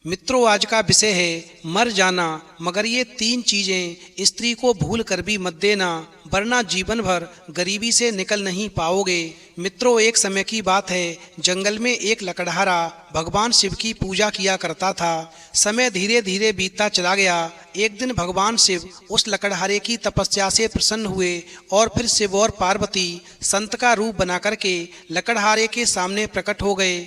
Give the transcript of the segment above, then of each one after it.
मित्रों, आज का विषय है मर जाना, मगर ये 3 चीजें स्त्री को भूल कर भी मत देना, वरना जीवन भर गरीबी से निकल नहीं पाओगे। मित्रों, एक समय की बात है, जंगल में एक लकड़हारा भगवान शिव की पूजा किया करता था। समय धीरे धीरे बीतता चला गया। एक दिन भगवान शिव उस लकड़हारे की तपस्या से प्रसन्न हुए और फिर शिव और पार्वती संत का रूप बना करके लकड़हारे के सामने प्रकट हो गए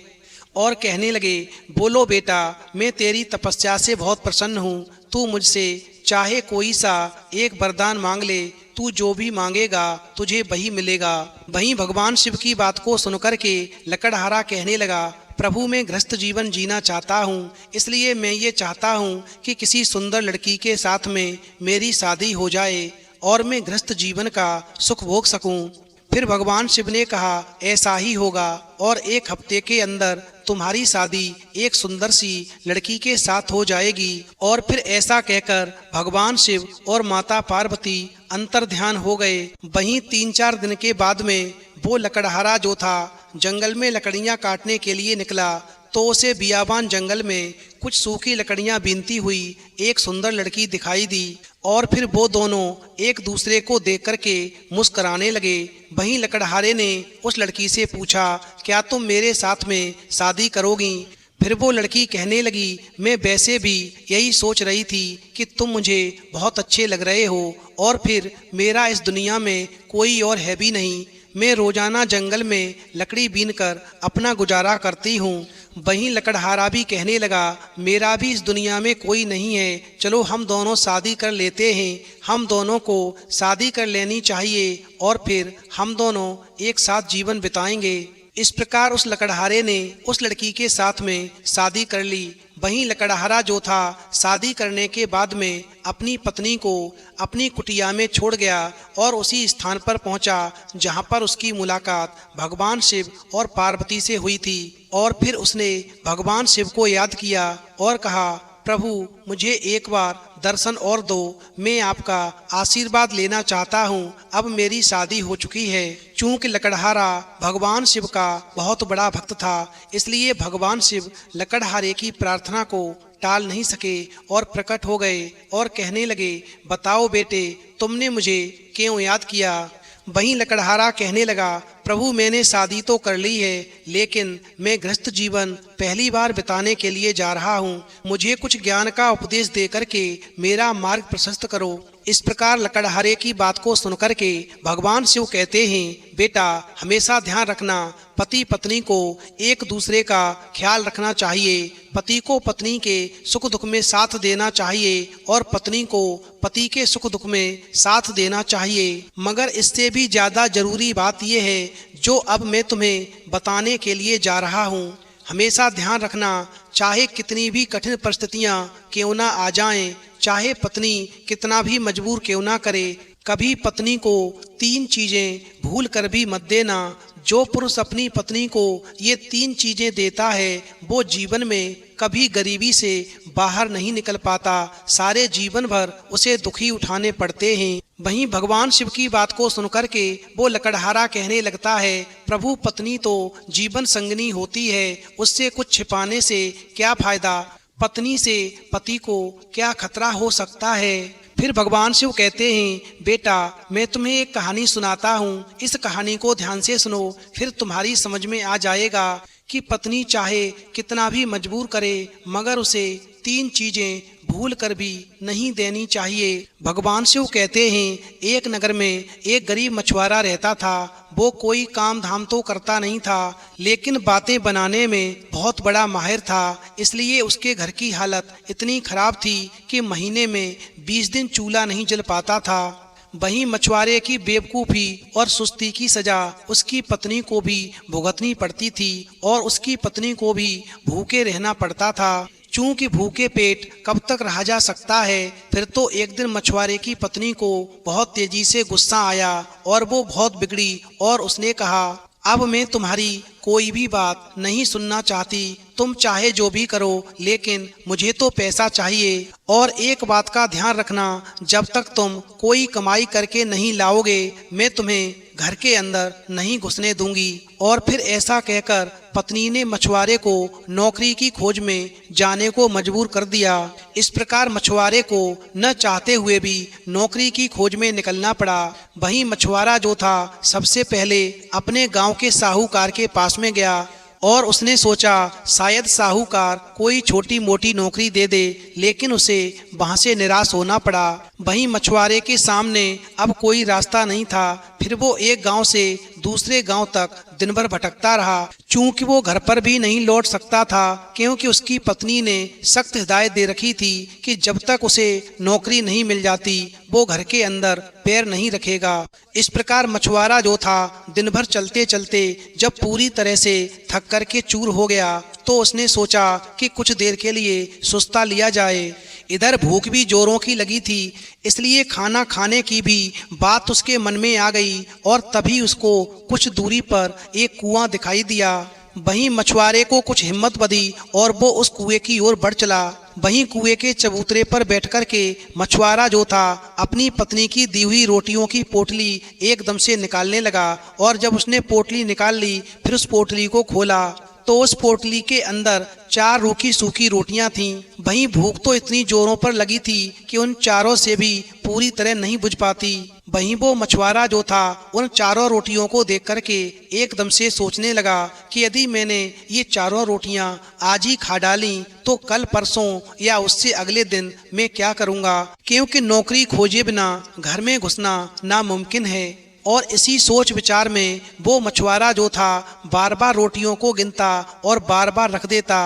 और कहने लगे, बोलो बेटा, मैं तेरी तपस्या से बहुत प्रसन्न हूँ। तू मुझसे चाहे कोई सा एक वरदान मांग ले, तू जो भी मांगेगा तुझे वही मिलेगा। वहीं भगवान शिव की बात को सुनकर के लकड़हारा कहने लगा, प्रभु, मैं गृहस्थ जीवन जीना चाहता हूँ, इसलिए मैं ये चाहता हूँ कि किसी सुंदर लड़की के साथ में मेरी शादी हो जाए और मैं गृहस्थ जीवन का सुख भोग सकूँ। फिर भगवान शिव ने कहा, ऐसा ही होगा और 1 हफ्ते के अंदर तुम्हारी शादी एक सुंदर सी लड़की के साथ हो जाएगी। और फिर ऐसा कहकर भगवान शिव और माता पार्वती अंतर्ध्यान हो गए। वहीं 3-4 दिन के बाद में वो लकड़हारा जो था जंगल में लकड़ियां काटने के लिए निकला, तो उसे बियाबान जंगल में कुछ सूखी लकड़ियां बीनती हुई एक सुंदर लड़की दिखाई दी और फिर वो दोनों एक दूसरे को देख करके मुस्कराने लगे। वहीं लकड़हारे ने उस लड़की से पूछा, क्या तुम मेरे साथ में शादी करोगी? फिर वो लड़की कहने लगी, मैं वैसे भी यही सोच रही थी कि तुम मुझे बहुत अच्छे लग रहे हो और फिर मेरा इस दुनिया में कोई और है भी नहीं। मैं रोजाना जंगल में लकड़ी बीनकर अपना गुजारा करती हूँ। वहीं लकड़हारा भी कहने लगा, मेरा भी इस दुनिया में कोई नहीं है, चलो हम दोनों शादी कर लेते हैं। हम दोनों को शादी कर लेनी चाहिए और फिर हम दोनों एक साथ जीवन बिताएंगे। इस प्रकार उस लकड़हारे ने उस लड़की के साथ में शादी कर ली। वहीं लकड़हारा जो था शादी करने के बाद में अपनी पत्नी को अपनी कुटिया में छोड़ गया और उसी स्थान पर पहुंचा जहां पर उसकी मुलाकात भगवान शिव और पार्वती से हुई थी। और फिर उसने भगवान शिव को याद किया और कहा, प्रभु, मुझे एक बार दर्शन और दो, मैं आपका आशीर्वाद लेना चाहता हूँ। अब मेरी शादी हो चुकी है। चूंकि लकड़हारा भगवान शिव का बहुत बड़ा भक्त था, इसलिए भगवान शिव लकड़हारे की प्रार्थना को टाल नहीं सके और प्रकट हो गए और कहने लगे, बताओ बेटे, तुमने मुझे क्यों याद किया? वहीं लकड़हारा कहने लगा, प्रभु, मैंने शादी तो कर ली है, लेकिन मैं गृहस्थ जीवन पहली बार बिताने के लिए जा रहा हूँ। मुझे कुछ ज्ञान का उपदेश दे करके मेरा मार्ग प्रशस्त करो। इस प्रकार लकड़हारे की बात को सुनकर के भगवान शिव कहते हैं, बेटा, हमेशा ध्यान रखना, पति पत्नी को एक दूसरे का ख्याल रखना चाहिए। पति को पत्नी के सुख दुख में साथ देना चाहिए और पत्नी को पति के सुख दुख में साथ देना चाहिए। मगर इससे भी ज्यादा जरूरी बात यह है जो अब मैं तुम्हें बताने के लिए जा रहा हूँ। हमेशा ध्यान रखना, चाहे कितनी भी कठिन परिस्थितियां क्यों ना आ जाएं, चाहे पत्नी कितना भी मजबूर क्यों ना करे, कभी पत्नी को 3 चीजें भूल कर भी मत देना। जो पुरुष अपनी पत्नी को ये 3 चीजें देता है, वो जीवन में कभी गरीबी से बाहर नहीं निकल पाता। सारे जीवन भर उसे दुखी उठाने पड़ते हैं। वहीं भगवान शिव की बात को सुनकर के वो लकड़हारा कहने लगता है, प्रभु, पत्नी तो जीवन संगनी होती है, उससे कुछ छिपाने से क्या फायदा? पत्नी से पति को क्या खतरा हो सकता है? फिर भगवान शिव कहते हैं, बेटा, मैं तुम्हें एक कहानी सुनाता हूँ। इस कहानी को ध्यान से सुनो, फिर तुम्हारी समझ में आ जाएगा कि पत्नी चाहे कितना भी मजबूर करे, मगर उसे 3 चीजें भूल कर भी नहीं देनी चाहिए। भगवान शिव कहते हैं, एक नगर में एक गरीब मछुआरा रहता था। वो कोई काम धाम तो करता नहीं था, लेकिन बातें बनाने में बहुत बड़ा माहिर था। इसलिए उसके घर की हालत इतनी खराब थी कि महीने में 20 दिन चूल्हा नहीं जल पाता था। वहीं मछुआरे की बेवकूफ़ी और सुस्ती की सजा उसकी पत्नी को भी भुगतनी पड़ती थी और उसकी पत्नी को भी भूखे रहना पड़ता था। चूंकि भूखे पेट कब तक रहा जा सकता है। फिर तो एक दिन मछुआरे की पत्नी को बहुत तेजी से गुस्सा आया और वो बहुत बिगड़ी और उसने कहा, अब मैं तुम्हारी कोई भी बात नहीं सुनना चाहती। तुम चाहे जो भी करो, लेकिन मुझे तो पैसा चाहिए। और एक बात का ध्यान रखना, जब तक तुम कोई कमाई करके नहीं लाओगे, मैं तुम्हें घर के अंदर नहीं घुसने दूंगी। और फिर ऐसा कहकर पत्नी ने मछुआरे को नौकरी की खोज में जाने को मजबूर कर दिया। इस प्रकार मछुआरे को न चाहते हुए भी नौकरी की खोज में निकलना पड़ा। वहीं मछुआरा जो था सबसे पहले अपने गांव के साहूकार के पास में गया और उसने सोचा शायद साहूकार कोई छोटी मोटी नौकरी दे दे, लेकिन उसे वहां से निराश होना पड़ा। वहीं मछुआरे के सामने अब कोई रास्ता नहीं था। फिर वो एक गांव से दूसरे गांव तक दिन भर भटकता रहा। चूंकि वो घर पर भी नहीं लौट सकता था, क्योंकि उसकी पत्नी ने सख्त हिदायत दे रखी थी कि जब तक उसे नौकरी नहीं मिल जाती वो घर के अंदर पैर नहीं रखेगा। इस प्रकार मछुआरा जो था दिन भर चलते चलते जब पूरी तरह से थक कर के चूर हो गया तो उसने सोचा कि कुछ देर के लिए सुस्ता लिया जाए। इधर भूख भी जोरों की लगी थी, इसलिए खाना खाने की भी बात उसके मन में आ गई और तभी उसको कुछ दूरी पर एक कुआं दिखाई दिया। वहीं मछुआरे को कुछ हिम्मत बधी और वो उस कुएं की ओर बढ़ चला। वहीं कुएं के चबूतरे पर बैठकर के मछुआरा जो था अपनी पत्नी की दी हुई रोटियों की पोटली एकदम से निकालने लगा और जब उसने पोटली निकाल ली फिर उस पोटली को खोला तो उस पोटली के अंदर 4 रूखी सूखी रोटियां थीं। वहीं भूख तो इतनी जोरों पर लगी थी कि उन चारों से भी पूरी तरह नहीं बुझ पाती। वहीं वो मछुआरा जो था उन चारों रोटियों को देख करके एकदम से सोचने लगा कि यदि मैंने ये चारों रोटियां आज ही खा डाली तो कल परसों या उससे अगले दिन मैं क्या करूंगा, क्योंकि नौकरी खोजे बिना घर में घुसना नामुमकिन है। और इसी सोच विचार में वो मछुआरा जो था बार बार रोटियों को गिनता और बार बार रख देता।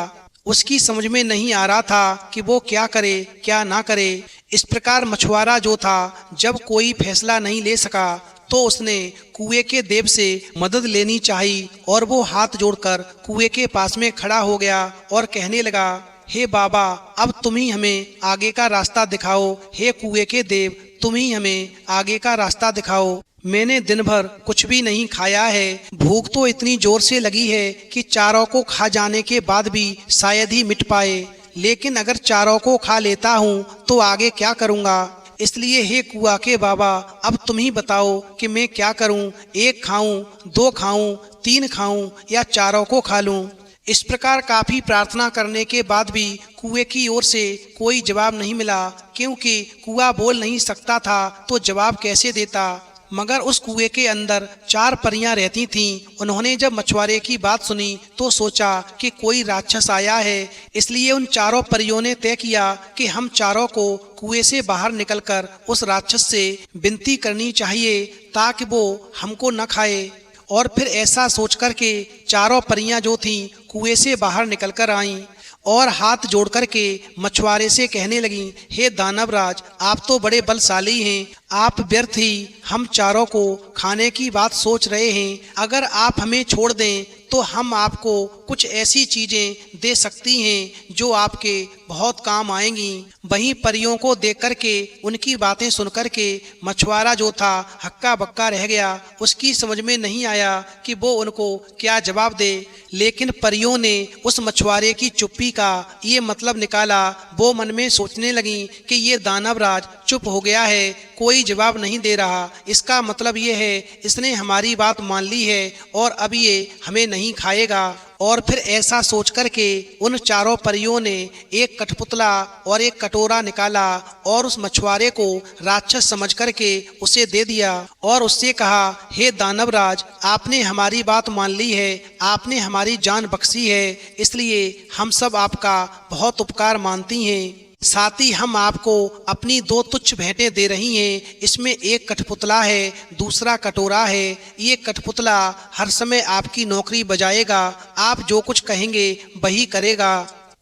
उसकी समझ में नहीं आ रहा था कि वो क्या करे क्या ना करे। इस प्रकार मछुआरा जो था जब कोई फैसला नहीं ले सका तो उसने कुएं के देव से मदद लेनी चाहिए और वो हाथ जोड़कर कुएं के पास में खड़ा हो गया और कहने लगा, हे बाबा, अब तुम ही हमें आगे का रास्ता दिखाओ। हे कुएं के देव, तुम ही हमें आगे का रास्ता दिखाओ। मैंने दिन भर कुछ भी नहीं खाया है। भूख तो इतनी जोर से लगी है कि चारों को खा जाने के बाद भी शायद ही मिट पाए, लेकिन अगर चारों को खा लेता हूँ तो आगे क्या करूँगा। इसलिए हे कुआं के बाबा, अब तुम ही बताओ कि मैं क्या करूँ। 1 खाऊं, 2 खाऊं, 3 खाऊं या चारों को खा लूँ। इस प्रकार काफी प्रार्थना करने के बाद भी कुएं की ओर से कोई जवाब नहीं मिला, क्योंकि कुआं बोल नहीं सकता था तो जवाब कैसे देता। मगर उस कुएं के अंदर 4 परियां रहती थीं। उन्होंने जब मछुआरे की बात सुनी तो सोचा कि कोई राक्षस आया है, इसलिए उन चारों परियों ने तय किया कि हम चारों को कुएं से बाहर निकलकर उस राक्षस से विनती करनी चाहिए ताकि वो हमको न खाए। और फिर ऐसा सोच कर के चारों परियां जो थीं कुएं से बाहर निकलकर आईं और हाथ जोड़ कर के मछुआरे से कहने लगी, हे दानवराज, आप तो बड़े बलशाली हैं। आप व्यर्थ ही हम चारों को खाने की बात सोच रहे हैं। अगर आप हमें छोड़ दें तो हम आपको कुछ ऐसी चीजें दे सकती हैं जो आपके बहुत काम आएंगी। वहीं परियों को देख कर के उनकी बातें सुन कर के मछुआरा जो था हक्का बक्का रह गया। उसकी समझ में नहीं आया कि वो उनको क्या जवाब दे, लेकिन परियों ने उस मछुआरे की चुप्पी का ये मतलब निकाला। वो मन में सोचने लगी कि ये दानवराज चुप हो गया है, कोई जवाब नहीं दे रहा। इसका मतलब ये है इसने हमारी बात मान ली है और अब ये हमें नहीं खाएगा। और फिर ऐसा सोच कर के उन चारों परियों ने एक कठपुतला और एक कटोरा निकाला और उस मछुआरे को राक्षस समझ कर के उसे दे दिया और उससे कहा, हे दानवराज, आपने हमारी बात मान ली है, आपने हमारी जान बख्शी है, इसलिए हम सब आपका बहुत उपकार मानती हैं। साथ ही हम आपको अपनी 2 तुच्छ भेंटें दे रही हैं। इसमें एक कठपुतला है, दूसरा कटोरा है। ये कठपुतला हर समय आपकी नौकरी बजाएगा, आप जो कुछ कहेंगे वही करेगा।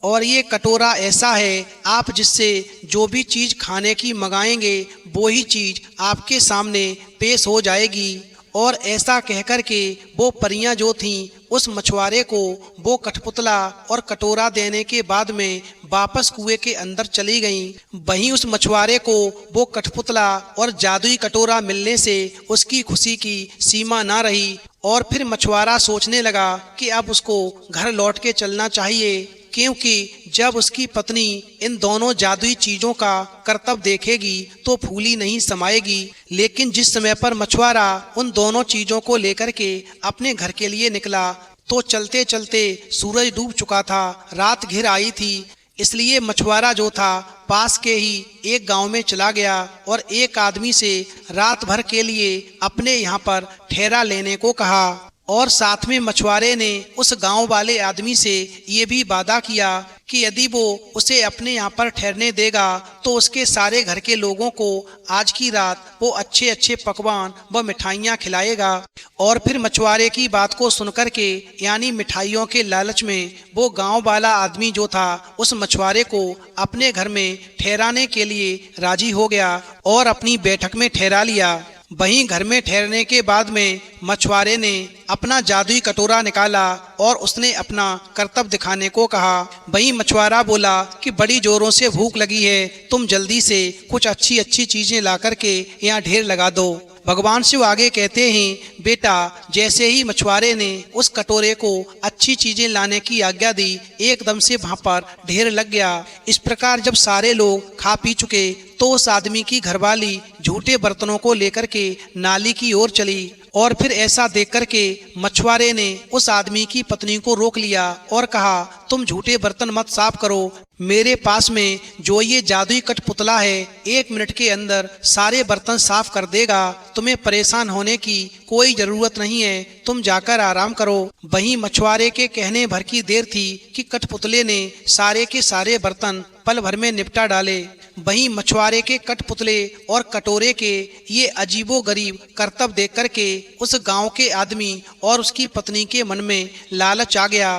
और ये कटोरा ऐसा है, आप जिससे जो भी चीज़ खाने की मंगाएंगे वो ही चीज़ आपके सामने पेश हो जाएगी। और ऐसा कहकर के वो परियां जो थीं उस मछुआरे को वो कठपुतला और कटोरा देने के बाद में वापस कुएं के अंदर चली गईं। वहीं उस मछुआरे को वो कठपुतला और जादुई कटोरा मिलने से उसकी खुशी की सीमा ना रही। और फिर मछुआरा सोचने लगा कि अब उसको घर लौट के चलना चाहिए। क्योंकि जब उसकी पत्नी इन दोनों जादुई चीजों का करतब देखेगी तो फूली नहीं समाएगी। लेकिन जिस समय पर मछुआरा उन दोनों चीजों को लेकर के अपने घर के लिए निकला तो चलते चलते सूरज डूब चुका था, रात घिर आई थी। इसलिए मछुआरा जो था पास के ही एक गांव में चला गया और एक आदमी से रात भर के लिए अपने यहाँ पर ठहरा लेने को कहा। और साथ में मछुआरे ने उस गांव वाले आदमी से ये भी वादा किया कि यदि वो उसे अपने यहाँ पर ठहरने देगा तो उसके सारे घर के लोगों को आज की रात वो अच्छे अच्छे पकवान व मिठाइयाँ खिलाएगा। और फिर मछुआरे की बात को सुनकर के यानी मिठाइयों के लालच में वो गांव वाला आदमी जो था उस मछुआरे को अपने घर में ठहराने के लिए राजी हो गया और अपनी बैठक में ठहरा लिया। वहीं घर में ठहरने के बाद में मछुआरे ने अपना जादुई कटोरा निकाला और उसने अपना करतब दिखाने को कहा। वहीं मछुआरा बोला कि बड़ी जोरों से भूख लगी है, तुम जल्दी से कुछ अच्छी अच्छी चीजें ला करके यहाँ ढेर लगा दो। भगवान शिव आगे कहते हैं, बेटा जैसे ही मछुआरे ने उस कटोरे को अच्छी चीजें लाने की आज्ञा दी, एकदम से वहां पर ढेर लग गया। इस प्रकार जब सारे लोग खा पी चुके तो उस आदमी की घरवाली झूठे बर्तनों को लेकर के नाली की ओर चली। और फिर ऐसा देख कर के मछुआरे ने उस आदमी की पत्नी को रोक लिया और कहा, तुम झूठे बर्तन मत साफ करो, मेरे पास में जो ये जादुई कठपुतला है 1 मिनट के अंदर सारे बर्तन साफ कर देगा, तुम्हें परेशान होने की कोई जरूरत नहीं है, तुम जाकर आराम करो। वहीं मछुआरे के कहने भर की देर थी कि कठपुतले ने सारे के सारे बर्तन पल भर में निपटा डाले। वहीं मछुआरे के कठपुतले और कटोरे के ये अजीबो गरीब करतब देख करके उस गांव के आदमी और उसकी पत्नी के मन में लालच आ गया।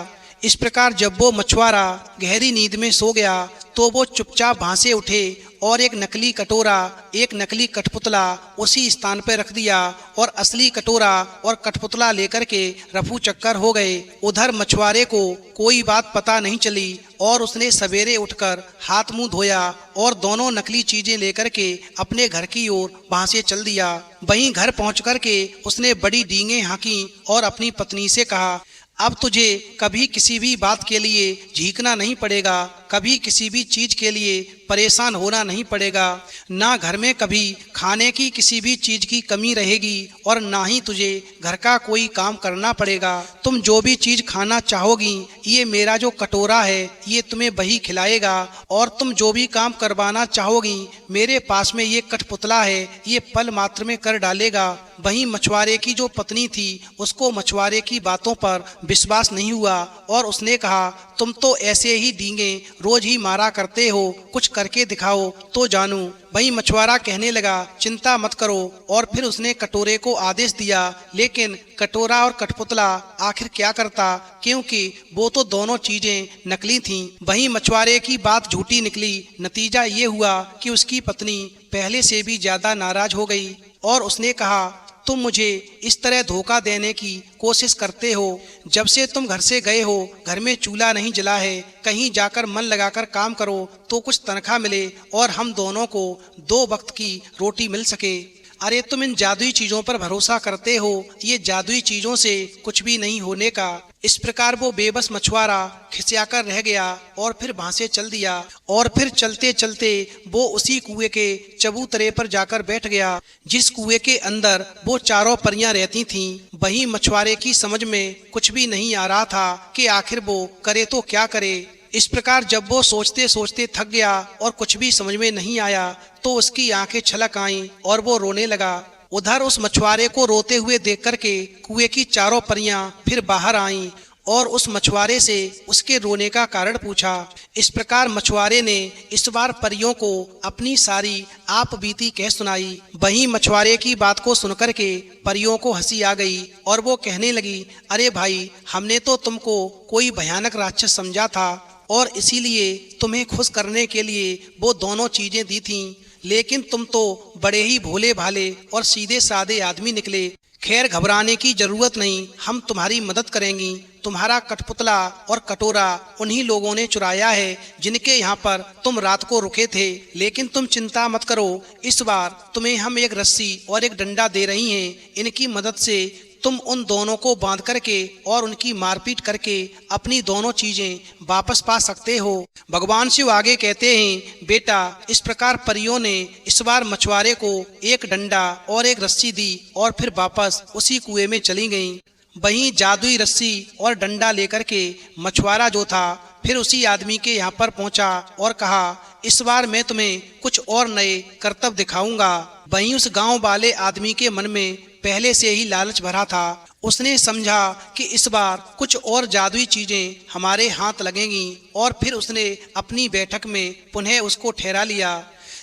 इस प्रकार जब वो मछुआरा गहरी नींद में सो गया तो वो चुपचाप वहां से उठे और एक नकली कटोरा, एक नकली कठपुतला उसी स्थान पर रख दिया और असली कटोरा और कठपुतला लेकर के रफू चक्कर हो गए। उधर मछुआरे को कोई बात पता नहीं चली और उसने सवेरे उठकर हाथ मुंह धोया और दोनों नकली चीजें लेकर के अपने घर की ओर वहां से चल दिया। वहीं घर पहुंच कर के उसने बड़ी डींगे हाँकी और अपनी पत्नी से कहा, अब तुझे कभी किसी भी बात के लिए झीकना नहीं पड़ेगा, कभी किसी भी चीज के लिए परेशान होना नहीं पड़ेगा, ना घर में कभी खाने की किसी भी चीज की कमी रहेगी और ना ही तुझे घर का कोई काम करना पड़ेगा। तुम जो भी चीज खाना चाहोगी ये मेरा जो कटोरा है ये तुम्हें वही खिलाएगा और तुम जो भी काम करवाना चाहोगी मेरे पास में ये कठपुतला है, ये पल मात्र में कर डालेगा। वहीं मछुआरे की जो पत्नी थी उसको मछुआरे की बातों पर विश्वास नहीं हुआ और उसने कहा, तुम तो ऐसे ही डींगे रोज ही मारा करते हो, कुछ करके दिखाओ तो जानूं। वहीं मछुआरा कहने लगा, चिंता मत करो। और फिर उसने कटोरे को आदेश दिया, लेकिन कटोरा और कठपुतला आखिर क्या करता, क्योंकि वो तो दोनों चीजें नकली थीं। वहीं मछुआरे की बात झूठी निकली। नतीजा ये हुआ कि उसकी पत्नी पहले से भी ज्यादा नाराज हो गई और उसने कहा, तुम मुझे इस तरह धोखा देने की कोशिश करते हो। जब से तुम घर से गए हो घर में चूल्हा नहीं जला है, कहीं जाकर मन लगाकर काम करो तो कुछ तनख्वाह मिले और हम दोनों को 2 वक्त की रोटी मिल सके। अरे तुम इन जादुई चीजों पर भरोसा करते हो, ये जादुई चीजों से कुछ भी नहीं होने का। इस प्रकार वो बेबस मछुआरा खिसियाकर रह गया और फिर वहां से चल दिया। और फिर चलते चलते वो उसी कुएं के चबूतरे पर जाकर बैठ गया जिस कुएं के अंदर वो चारों परियां रहती थीं। वहीं मछुआरे की समझ में कुछ भी नहीं आ रहा था कि आखिर वो करे तो क्या करे। इस प्रकार जब वो सोचते सोचते थक गया और कुछ भी समझ में नहीं आया तो उसकी आंखें छलक आईं और वो रोने लगा। उधर उस मछुआरे को रोते हुए देख करके कुएं की चारों परियां फिर बाहर आईं और उस मछुआरे से उसके रोने का कारण पूछा। इस प्रकार मछुआरे ने इस बार परियों को अपनी सारी आप बीती कह सुनाई। वहीं मछुआरे की बात को सुनकर के परियों को हंसी आ गई और वो कहने लगी, अरे भाई, हमने तो तुमको कोई भयानक राक्षस समझा था और इसीलिए तुम्हें खुश करने के लिए वो दोनों चीजें दी थीं, लेकिन तुम तो बड़े ही भोले भाले और सीधे साधे आदमी निकले। खैर घबराने की जरूरत नहीं, हम तुम्हारी मदद करेंगी। तुम्हारा कठपुतला और कटोरा उन्हीं लोगों ने चुराया है जिनके यहाँ पर तुम रात को रुके थे, लेकिन तुम चिंता मत करो, इस बार तुम्हें हम एक रस्सी और एक डंडा दे रही हैं। इनकी मदद से तुम उन दोनों को बांध करके और उनकी मारपीट करके अपनी दोनों चीजें वापस पा सकते हो। भगवान शिव आगे कहते हैं, बेटा इस प्रकार परियों ने इस बार मछुआरे को एक डंडा और एक रस्सी दी और फिर वापस उसी कुएं में चली गईं। वहीं जादुई रस्सी और डंडा लेकर के मछुआरा जो था फिर उसी आदमी के यहाँ पर पहुंचा और कहा, इस बार मैं तुम्हें कुछ और नए करतब दिखाऊंगा। वहीं उस गांव वाले आदमी के मन में पहले से ही लालच भरा था। उसने समझा कि इस बार कुछ और जादुई चीजें हमारे हाथ लगेंगी और फिर उसने अपनी बैठक में पुनः उसको ठहरा लिया।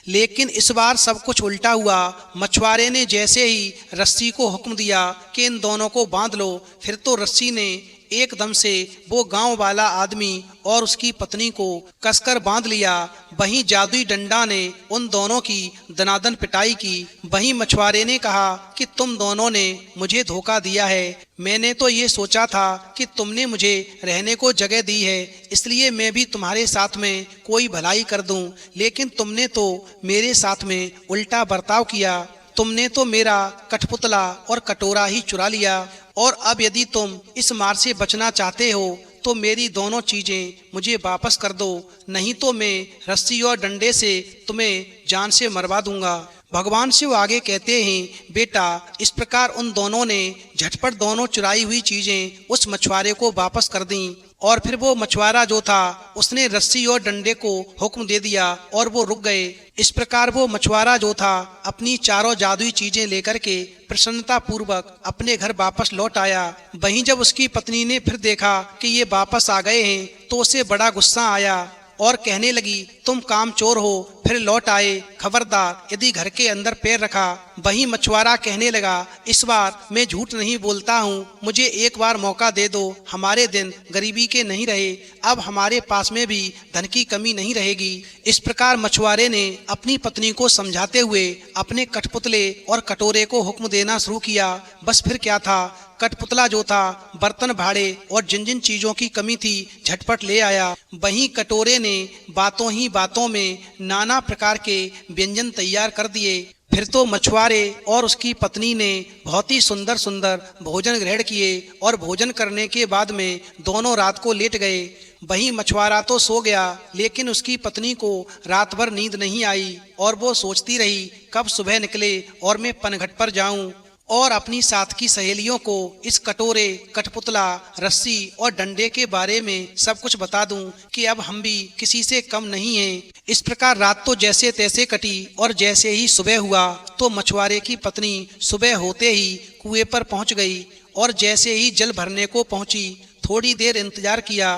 लेकिन इस बार सब कुछ उल्टा हुआ। मछुआरे ने जैसे ही रस्सी को हुक्म दिया कि इन दोनों को बांध लो, फिर तो रस्सी ने एकदम से वो गांव वाला आदमी और उसकी पत्नी को कसकर बांध लिया। वहीं जादुई डंडा ने उन दोनों की दनादन पिटाई की। वहीं मछुआरे ने कहा कि तुम दोनों ने मुझे धोखा दिया है। मैंने तो ये सोचा था कि तुमने मुझे रहने को जगह दी है, इसलिए मैं भी तुम्हारे साथ में कोई भलाई कर दूं, लेकिन तुमने तो मेरे साथ में उल्टा बर्ताव किया। तुमने तो मेरा कठपुतला और कटोरा ही चुरा लिया और अब यदि तुम इस मार से बचना चाहते हो तो मेरी दोनों चीजें मुझे वापस कर दो, नहीं तो मैं रस्सी और डंडे से तुम्हें जान से मरवा दूंगा। भगवान शिव आगे कहते हैं, बेटा इस प्रकार उन दोनों ने झटपट दोनों चुराई हुई चीजें उस मछुआरे को वापस कर दी और फिर वो मछुआरा जो था उसने रस्सी और डंडे को हुक्म दे दिया और वो रुक गए। इस प्रकार वो मछुआरा जो था अपनी चारों जादुई चीजें लेकर के प्रसन्नता पूर्वक अपने घर वापस लौट आया। वहीं जब उसकी पत्नी ने फिर देखा कि ये वापस आ गए हैं तो उसे बड़ा गुस्सा आया और कहने लगी, तुम कामचोर हो, फिर लौट आए, खबरदार यदि घर के अंदर पैर रखा। वहीं मछुआरा कहने लगा, इस बार मैं झूठ नहीं बोलता हूँ, मुझे एक बार मौका दे दो, हमारे दिन गरीबी के नहीं रहे, अब हमारे पास में भी धन की कमी नहीं रहेगी। इस प्रकार मछुआरे ने अपनी पत्नी को समझाते हुए अपने कठपुतले और कटोरे को हुक्म देना शुरू किया। बस फिर क्या था, कठपुतला जो था बर्तन भाड़े और जिन जिन चीजों की कमी थी झटपट ले आया। वहीं कटोरे ने बातों ही बातों में नाना प्रकार के व्यंजन तैयार कर दिए। फिर तो मछुआरे और उसकी पत्नी ने बहुत ही सुंदर सुंदर भोजन ग्रहण किए और भोजन करने के बाद में दोनों रात को लेट गए। वहीं मछुआरा तो सो गया, लेकिन उसकी पत्नी को रात भर नींद नहीं आई और वो सोचती रही कब सुबह निकले और मैं पनघट पर जाऊं और अपनी साथ की सहेलियों को इस कटोरे, कठपुतला, रस्सी और डंडे के बारे में सब कुछ बता दूं कि अब हम भी किसी से कम नहीं हैं। इस प्रकार रात तो जैसे तैसे कटी और जैसे ही सुबह हुआ तो मछुआरे की पत्नी सुबह होते ही कुएं पर पहुंच गई और जैसे ही जल भरने को पहुंची थोड़ी देर इंतजार किया,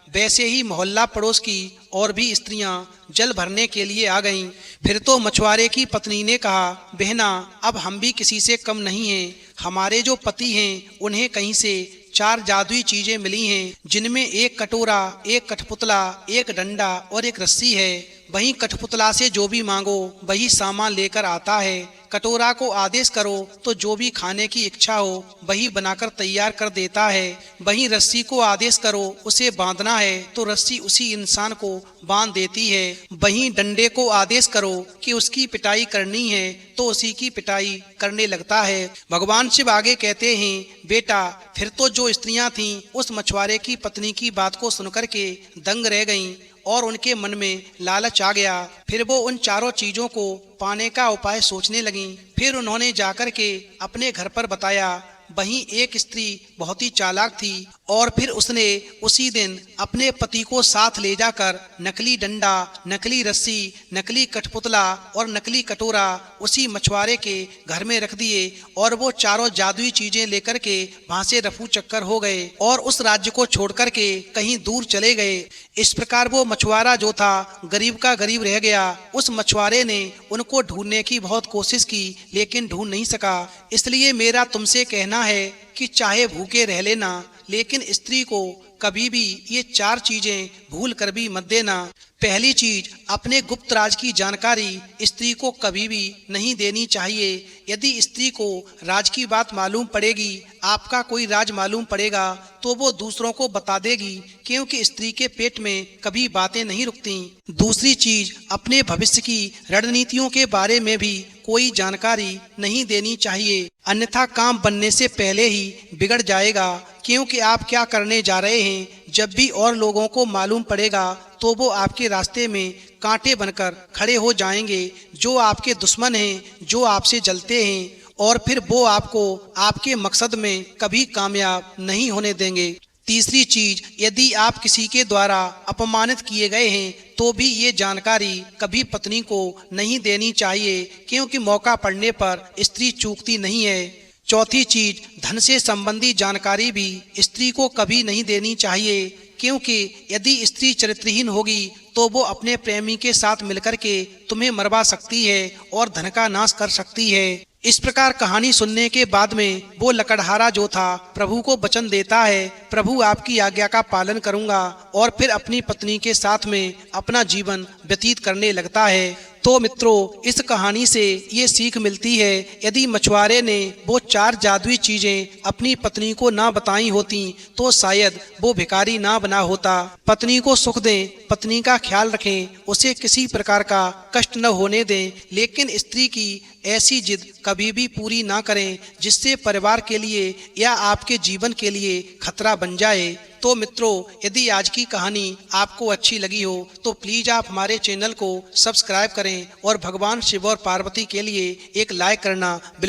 वैसे ही मोहल्ला पड़ोस की और भी स्त्रियां जल भरने के लिए आ गईं। फिर तो मछुआरे की पत्नी ने कहा, बहना अब हम भी किसी से कम नहीं हैं, हमारे जो पति हैं उन्हें कहीं से 4 जादुई चीजें मिली हैं, जिनमें एक कटोरा, एक कठपुतला, एक डंडा और एक रस्सी है। वहीं कठपुतला से जो भी मांगो वही सामान लेकर आता है, कटोरा को आदेश करो तो जो भी खाने की इच्छा हो वही बनाकर तैयार कर देता है। वहीं रस्सी को आदेश करो उसे बांधना है तो रस्सी उसी इंसान को बांध देती है। वहीं डंडे को आदेश करो कि उसकी पिटाई करनी है तो उसी की पिटाई करने लगता है। भगवान शिव आगे कहते हैं, बेटा फिर तो जो स्त्रियां थीं उस मछुआरे की पत्नी की बात को सुनकर के दंग रह गईं और उनके मन में लालच आ गया। फिर वो उन चारों चीजों को पाने का उपाय सोचने लगीं। फिर उन्होंने जाकर के अपने घर पर बताया। वहीं एक स्त्री बहुत ही चालाक थी और फिर उसने उसी दिन अपने पति को साथ ले जाकर नकली डंडा, नकली रस्सी, नकली कठपुतला और नकली कटोरा उसी मछुआरे के घर में रख दिए और वो चारों जादुई चीजें लेकर के वहां से रफू चक्कर हो गए और उस राज्य को छोड़कर के कहीं दूर चले गए। इस प्रकार वो मछुआरा जो था गरीब का गरीब रह गया। उस मछुआरे ने उनको ढूंढने की बहुत कोशिश की लेकिन ढूंढ नहीं सका। इसलिए मेरा तुमसे कहना है कि चाहे भूखे रह लेना, लेकिन स्त्री को कभी भी ये 4 चीजें भूल कर भी मत देना। पहली चीज, अपने गुप्त राज की जानकारी स्त्री को कभी भी नहीं देनी चाहिए। यदि स्त्री को राज की बात मालूम पड़ेगी आपका कोई राज मालूम पड़ेगा तो वो दूसरों को बता देगी, क्योंकि स्त्री के पेट में कभी बातें नहीं रुकती। दूसरी चीज, अपने भविष्य की रणनीतियों के बारे में भी कोई जानकारी नहीं देनी चाहिए, अन्यथा काम बनने से पहले ही बिगड़ जाएगा। क्योंकि आप क्या करने जा रहे हैं जब भी और लोगों को मालूम पड़ेगा तो वो आपके रास्ते में कांटे बनकर खड़े हो जाएंगे, जो आपके दुश्मन हैं, जो आपसे जलते हैं, और फिर वो आपको आपके मकसद में कभी कामयाब नहीं होने देंगे। तीसरी चीज, यदि आप किसी के द्वारा अपमानित किए गए हैं तो भी ये जानकारी कभी पत्नी को नहीं देनी चाहिए, क्योंकि मौका पड़ने पर स्त्री चूकती नहीं है। चौथी चीज, धन से संबंधी जानकारी भी स्त्री को कभी नहीं देनी चाहिए, क्योंकि यदि स्त्री चरित्रहीन होगी तो वो अपने प्रेमी के साथ मिलकर के तुम्हें मरवा सकती है और धन का नाश कर सकती है। इस प्रकार कहानी सुनने के बाद में वो लकड़हारा जो था प्रभु को वचन देता है, प्रभु आपकी आज्ञा का पालन करूंगा, और फिर अपनी पत्नी के साथ में अपना जीवन व्यतीत करने लगता है। तो मित्रों, इस कहानी से ये सीख मिलती है, यदि मछुआरे ने वो 4 जादुई चीजें अपनी पत्नी को ना बताई होती तो शायद वो भिखारी ना बना होता। पत्नी को सुख दें, पत्नी का ख्याल रखें, उसे किसी प्रकार का कष्ट न होने दें, लेकिन स्त्री की ऐसी जिद कभी भी पूरी ना करें जिससे परिवार के लिए या आपके जीवन के लिए खतरा बन जाए। तो मित्रों, यदि आज की कहानी आपको अच्छी लगी हो तो प्लीज आप हमारे चैनल को सब्सक्राइब करें और भगवान शिव और पार्वती के लिए एक लाइक करना बिल्कुल